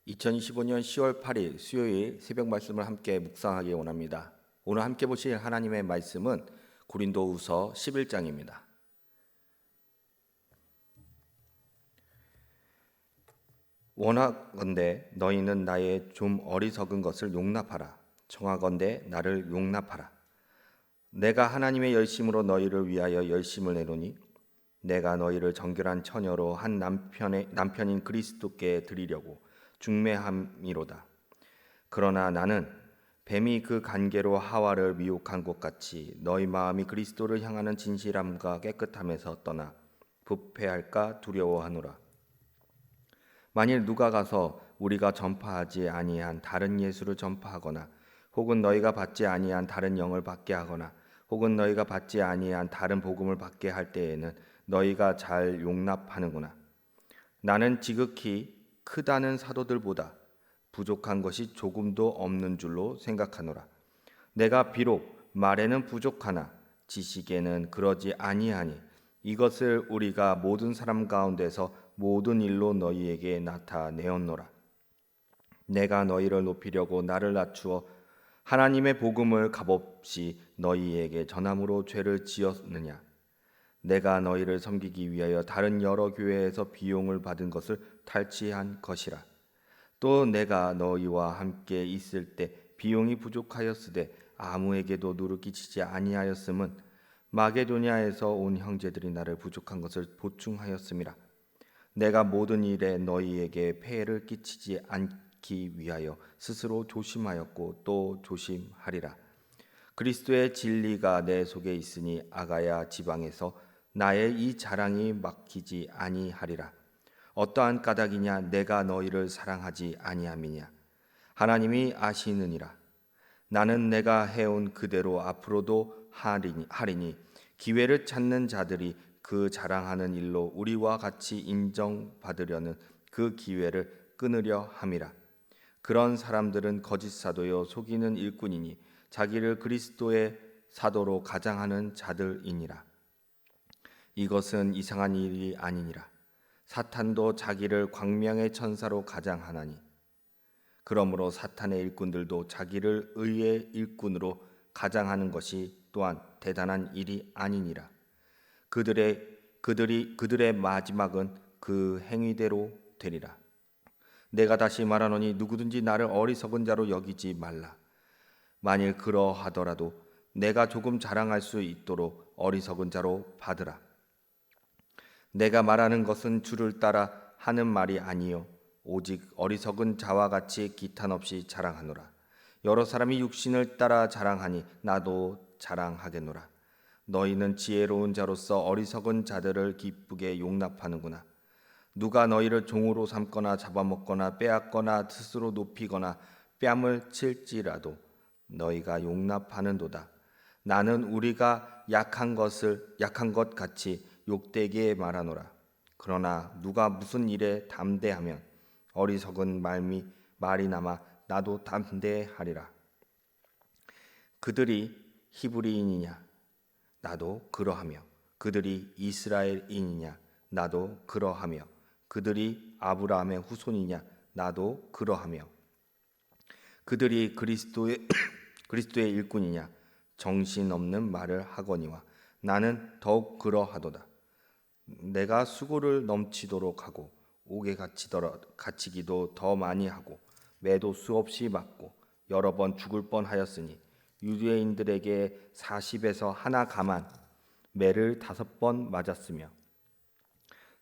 2025년 10월 8일 수요일 새벽 말씀을 함께 묵상하기 원합니다. 오늘 함께 보실 하나님의 말씀은 고린도후서 11장입니다. 원하건대 너희는 나의 좀 어리석은 것을 용납하라. 청하건대 나를 용납하라. 내가 하나님의 열심으로 너희를 위하여 열심을 내노니 내가 너희를 정결한 처녀로 한 남편인 그리스도께 드리려고 중매함이로다. 그러나 나는 뱀이 그 간계로 하와를 미혹한 것 같이 너희 마음이 그리스도를 향하는 진실함과 깨끗함에서 떠나 부패할까 두려워하노라. 만일 누가 가서 우리가 전파하지 아니한 다른 예수를 전파하거나 혹은 너희가 받지 아니한 다른 영을 받게 하거나 혹은 너희가 받지 아니한 다른 복음을 받게 할 때에는 너희가 잘 용납하는구나. 나는 지극히 크다는 사도들보다 부족한 것이 조금도 없는 줄로 생각하노라. 내가 비록 말에는 부족하나 지식에는 그러지 아니하니 이것을 우리가 모든 사람 가운데서 모든 일로 너희에게 나타내었노라. 내가 너희를 높이려고 나를 낮추어 하나님의 복음을 값없이 너희에게 전함으로 죄를 지었느냐? 내가 너희를 섬기기 위하여 다른 여러 교회에서 비용을 받은 것을 탈취한 것이라. 또 내가 너희와 함께 있을 때 비용이 부족하였으되 아무에게도 누를 끼치지 아니하였음은 마게도냐에서 온 형제들이 나를 부족한 것을 보충하였음이라. 내가 모든 일에 너희에게 폐해를 끼치지 않기 위하여 스스로 조심하였고 또 조심하리라. 그리스도의 진리가 내 속에 있으니 아가야 지방에서 나의 이 자랑이 막히지 아니하리라. 어떠한 까닭이냐? 내가 너희를 사랑하지 아니함이냐? 하나님이 아시느니라. 나는 내가 해온 그대로 앞으로도 하리니 기회를 찾는 자들이 그 자랑하는 일로 우리와 같이 인정받으려는 그 기회를 끊으려 함이라. 그런 사람들은 거짓 사도요 속이는 일꾼이니 자기를 그리스도의 사도로 가장하는 자들이니라. 이것은 이상한 일이 아니니라. 사탄도 자기를 광명의 천사로 가장하나니 그러므로 사탄의 일꾼들도 자기를 의의 일꾼으로 가장하는 것이 또한 대단한 일이 아니니라. 그들의 마지막은 그 행위대로 되리라. 내가 다시 말하노니 누구든지 나를 어리석은 자로 여기지 말라. 만일 그러하더라도 내가 조금 자랑할 수 있도록 어리석은 자로 받으라. 내가 말하는 것은 주를 따라 하는 말이 아니요 오직 어리석은 자와 같이 기탄 없이 자랑하노라. 여러 사람이 육신을 따라 자랑하니 나도 자랑하겠노라. 너희는 지혜로운 자로서 어리석은 자들을 기쁘게 용납하는구나. 누가 너희를 종으로 삼거나 잡아먹거나 빼앗거나 스스로 높이거나 뺨을 칠지라도 너희가 용납하는도다. 나는 우리가 약한 것 같이 욕되게 말하노라. 그러나 누가 무슨 일에 담대하면 어리석은 말이 남아 나도 담대하리라. 그들이 히브리인이냐? 나도 그러하며 그들이 이스라엘인이냐? 나도 그러하며 그들이 아브라함의 후손이냐? 나도 그러하며 그들이 그리스도의 일꾼이냐? 정신없는 말을 하거니와 나는 더욱 그러하도다. 내가 수고를 넘치도록 하고 옥에 갇히기도 더 많이 하고 매도 수없이 맞고 여러 번 죽을 뻔하였으니 유대인들에게 40에서 하나 감한 매를 5번 맞았으며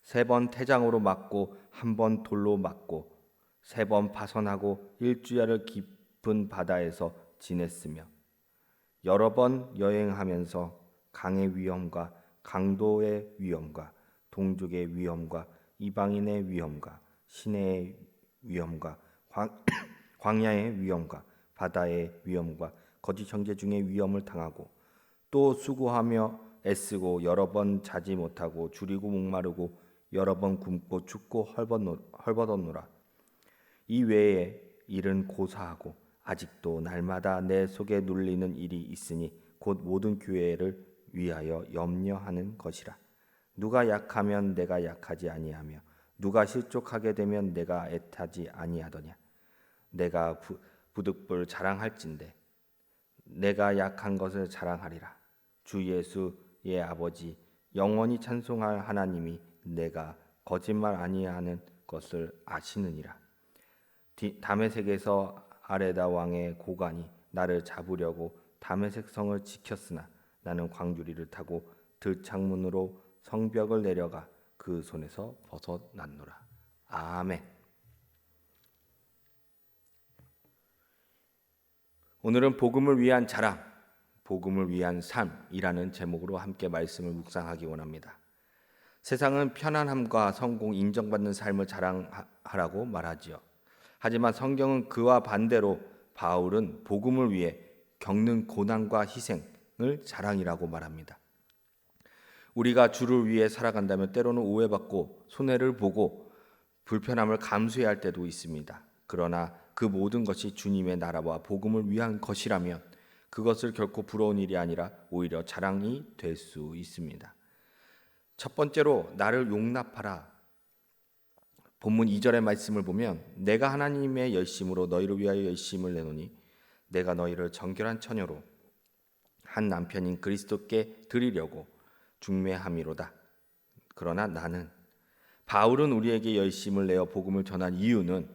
3번 태장으로 맞고 1번 돌로 맞고 3번 파선하고 1주야를 깊은 바다에서 지냈으며 여러 번 여행하면서 강의 위험과 강도의 위험과 동족의 위험과 이방인의 위험과 시내의 위험과 광야의 위험과 바다의 위험과 거짓 형제 중에 위험을 당하고 또 수고하며 애쓰고 여러 번 자지 못하고 줄이고 목마르고 여러 번 굶고 춥고 헐벗었노라. 이 외에 일은 고사하고 아직도 날마다 내 속에 눌리는 일이 있으니 곧 모든 교회를 위하여 염려하는 것이라. 누가 약하면 내가 약하지 아니하며 누가 실족하게 되면 내가 애타지 아니하더냐. 내가 부득불 자랑할진대 내가 약한 것을 자랑하리라. 주 예수의 아버지 영원히 찬송할 하나님이 내가 거짓말 아니하는 것을 아시느니라. 다메섹에서 아레다 왕의 고관이 나를 잡으려고 다메섹 성을 지켰으나 나는 광주리를 타고 들창문으로 성벽을 내려가 그 손에서 벗어났노라. 아멘. 오늘은 복음을 위한 자랑, 복음을 위한 삶이라는 제목으로 함께 말씀을 묵상하기 원합니다. 세상은 편안함과 성공, 인정받는 삶을 자랑하라고 말하지요. 하지만 성경은 그와 반대로 바울은 복음을 위해 겪는 고난과 희생을 자랑이라고 말합니다. 우리가 주를 위해 살아간다면 때로는 오해받고 손해를 보고 불편함을 감수해야 할 때도 있습니다. 그러나 그 모든 것이 주님의 나라와 복음을 위한 것이라면 그것을 결코 부러운 일이 아니라 오히려 자랑이 될 수 있습니다. 첫 번째로 나를 용납하라. 본문 2절의 말씀을 보면 내가 하나님의 열심으로 너희를 위하여 열심을 내노니 내가 너희를 정결한 처녀로 한 남편인 그리스도께 드리려고 중매함이로다. 그러나 나는 바울은 우리에게 열심을 내어 복음을 전한 이유는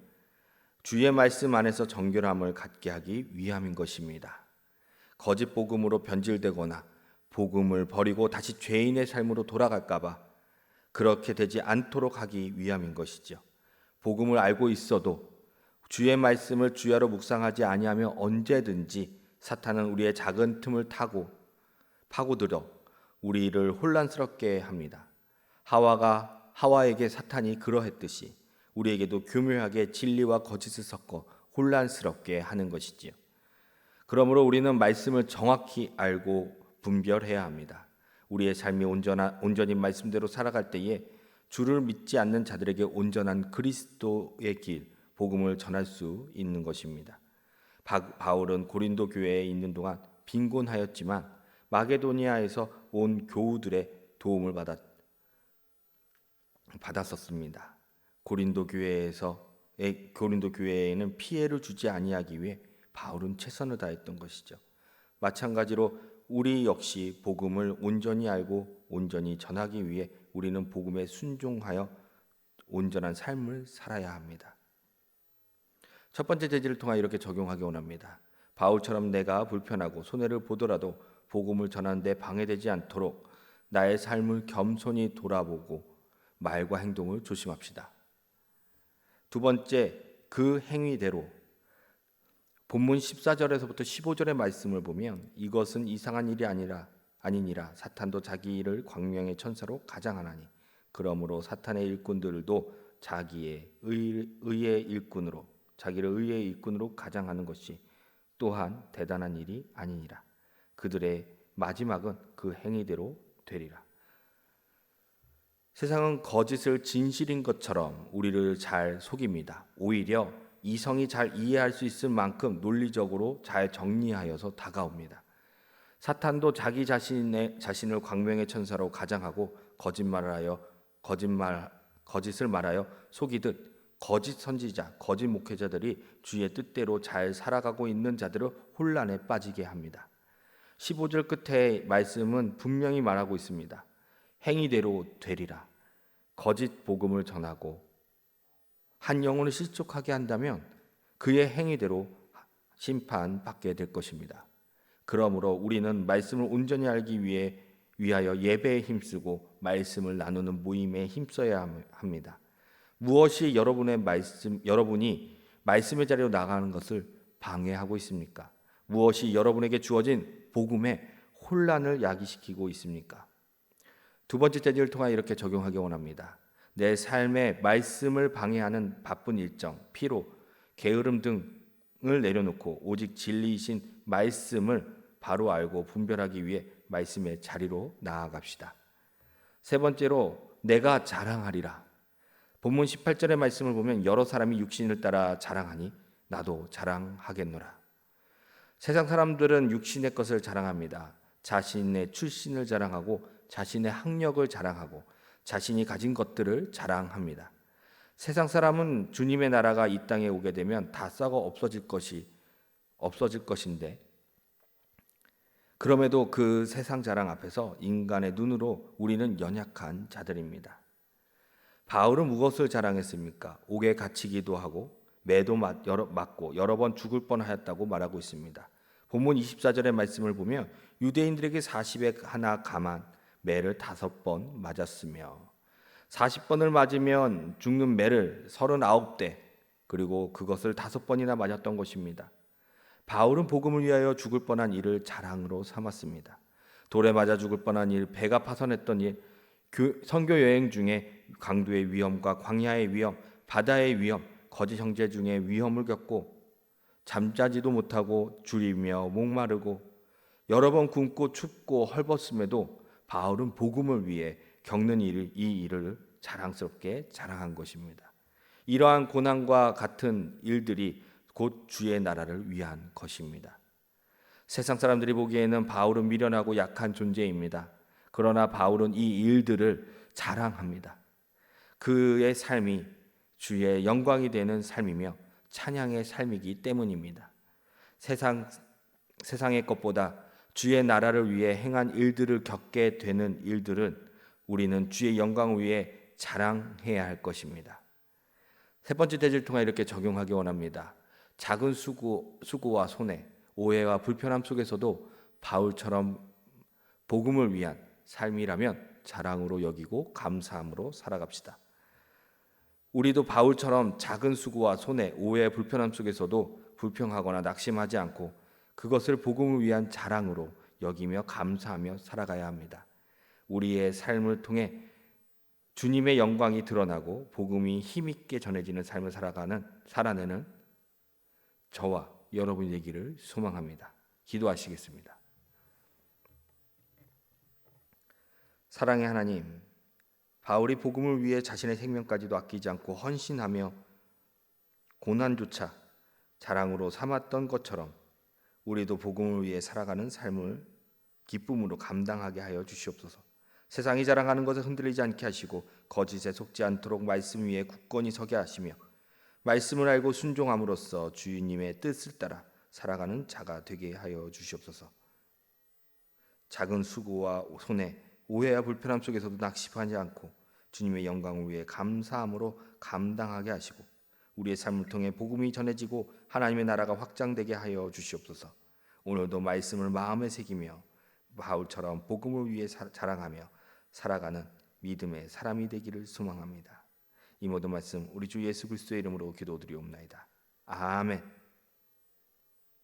주의 말씀 안에서 정결함을 갖게 하기 위함인 것입니다. 거짓 복음으로 변질되거나 복음을 버리고 다시 죄인의 삶으로 돌아갈까 봐 그렇게 되지 않도록 하기 위함인 것이죠. 복음을 알고 있어도 주의 말씀을 주야로 묵상하지 아니하면 언제든지 사탄은 우리의 작은 틈을 타고 파고들어 우리를 혼란스럽게 합니다. 하와에게 사탄이 그러했듯이 우리에게도 교묘하게 진리와 거짓을 섞어 혼란스럽게 하는 것이지요. 그러므로 우리는 말씀을 정확히 알고 분별해야 합니다. 우리의 삶이 온전히 말씀대로 살아갈 때에 주를 믿지 않는 자들에게 온전한 그리스도의 길, 복음을 전할 수 있는 것입니다. 바울은 고린도 교회에 있는 동안 빈곤하였지만 마게도니아에서 온 교우들의 도움을 받았었습니다. 고린도 교회에는 피해를 주지 아니하기 위해 바울은 최선을 다했던 것이죠. 마찬가지로 우리 역시 복음을 온전히 알고 온전히 전하기 위해 우리는 복음에 순종하여 온전한 삶을 살아야 합니다. 첫 번째 제지를 통하여 이렇게 적용하기 원합니다. 바울처럼 내가 불편하고 손해를 보더라도 복음을 전하는 데 방해되지 않도록 나의 삶을 겸손히 돌아보고 말과 행동을 조심합시다. 두 번째, 그 행위대로 본문 14절에서부터 15절의 말씀을 보면 이것은 이상한 일이 아니니라 사탄도 자기 일을 광명의 천사로 가장하나니 그러므로 사탄의 일꾼들도 자기를 의의 일꾼으로 가장하는 것이 또한 대단한 일이 아니니라. 그들의 마지막은 그 행위대로 되리라. 세상은 거짓을 진실인 것처럼 우리를 잘 속입니다. 오히려 이성이 잘 이해할 수 있을 만큼 논리적으로 잘 정리하여서 다가옵니다. 사탄도 자기 자신을 광명의 천사로 가장하고 거짓을 말하여 속이듯 거짓 선지자, 거짓 목회자들이 주의 뜻대로 잘 살아가고 있는 자들을 혼란에 빠지게 합니다. 15절 끝에 말씀은 분명히 말하고 있습니다. 행위대로 되리라. 거짓 복음을 전하고 한 영혼을 실족하게 한다면 그의 행위대로 심판받게 될 것입니다. 그러므로 우리는 말씀을 온전히 알기 위하여 예배에 힘쓰고 말씀을 나누는 모임에 힘써야 합니다. 무엇이 여러분이 말씀의 자리로 나가는 것을 방해하고 있습니까? 무엇이 여러분에게 주어진 복음에 혼란을 야기시키고 있습니까? 두 번째 제지를 통하여 이렇게 적용하기 원합니다. 내 삶에 말씀을 방해하는 바쁜 일정, 피로, 게으름 등을 내려놓고 오직 진리이신 말씀을 바로 알고 분별하기 위해 말씀의 자리로 나아갑시다. 세 번째로 내가 자랑하리라. 본문 18절의 말씀을 보면 여러 사람이 육신을 따라 자랑하니 나도 자랑하겠노라. 세상 사람들은 육신의 것을 자랑합니다. 자신의 출신을 자랑하고 자신의 학력을 자랑하고 자신이 가진 것들을 자랑합니다. 세상 사람은 주님의 나라가 이 땅에 오게 되면 다 썩어 없어질 것인데, 그럼에도 그 세상 자랑 앞에서 인간의 눈으로 우리는 연약한 자들입니다. 바울은 무엇을 자랑했습니까? 옥에 갇히기도 하고 매도 맞고 여러 번 죽을 뻔하였다고 말하고 있습니다. 본문 24절의 말씀을 보면 유대인들에게 40에 하나 감한 매를 5번 맞았으며, 40번을 맞으면 죽는 매를 39대, 그리고 그것을 5번이나 맞았던 것입니다. 바울은 복음을 위하여 죽을 뻔한 일을 자랑으로 삼았습니다. 돌에 맞아 죽을 뻔한 일, 배가 파손했던 일, 선교 여행 중에 강도의 위험과 광야의 위험, 바다의 위험, 거짓 형제 중에 위험을 겪고 잠자지도 못하고 줄이며 목마르고 여러 번 굶고 춥고 헐벗음에도 바울은 복음을 위해 겪는 이 일을 자랑스럽게 자랑한 것입니다. 이러한 고난과 같은 일들이 곧 주의 나라를 위한 것입니다. 세상 사람들이 보기에는 바울은 미련하고 약한 존재입니다. 그러나 바울은 이 일들을 자랑합니다. 그의 삶이 주의 영광이 되는 삶이며 찬양의 삶이기 때문입니다. 세상의 것보다 주의 나라를 위해 행한 일들을 겪게 되는 일들은 우리는 주의 영광을 위해 자랑해야 할 것입니다. 세 번째 대지를 통해 이렇게 적용하기 원합니다. 작은 수고와 손해, 오해와 불편함 속에서도 바울처럼 복음을 위한 삶이라면 자랑으로 여기고 감사함으로 살아갑시다. 우리도 바울처럼 작은 수고와 손해, 오해와 불편함 속에서도 불평하거나 낙심하지 않고 그것을 복음을 위한 자랑으로 여기며 감사하며 살아가야 합니다. 우리의 삶을 통해 주님의 영광이 드러나고 복음이 힘있게 전해지는 삶을 살아내는 저와 여러분이 되기를 소망합니다. 기도하시겠습니다. 사랑의 하나님, 바울이 복음을 위해 자신의 생명까지도 아끼지 않고 헌신하며 고난조차 자랑으로 삼았던 것처럼 우리도 복음을 위해 살아가는 삶을 기쁨으로 감당하게 하여 주시옵소서. 세상이 자랑하는 것에 흔들리지 않게 하시고 거짓에 속지 않도록 말씀 위에 굳건히 서게 하시며 말씀을 알고 순종함으로써 주님의 뜻을 따라 살아가는 자가 되게 하여 주시옵소서. 작은 수고와 손해, 오해와 불편함 속에서도 낙심하지 않고 주님의 영광을 위해 감사함으로 감당하게 하시고 우리의 삶을 통해 복음이 전해지고 하나님의 나라가 확장되게 하여 주시옵소서. 오늘도 말씀을 마음에 새기며 바울처럼 복음을 위해 자랑하며 살아가는 믿음의 사람이 되기를 소망합니다. 이 모든 말씀 우리 주 예수 그리스도의 이름으로 기도드리옵나이다. 아멘.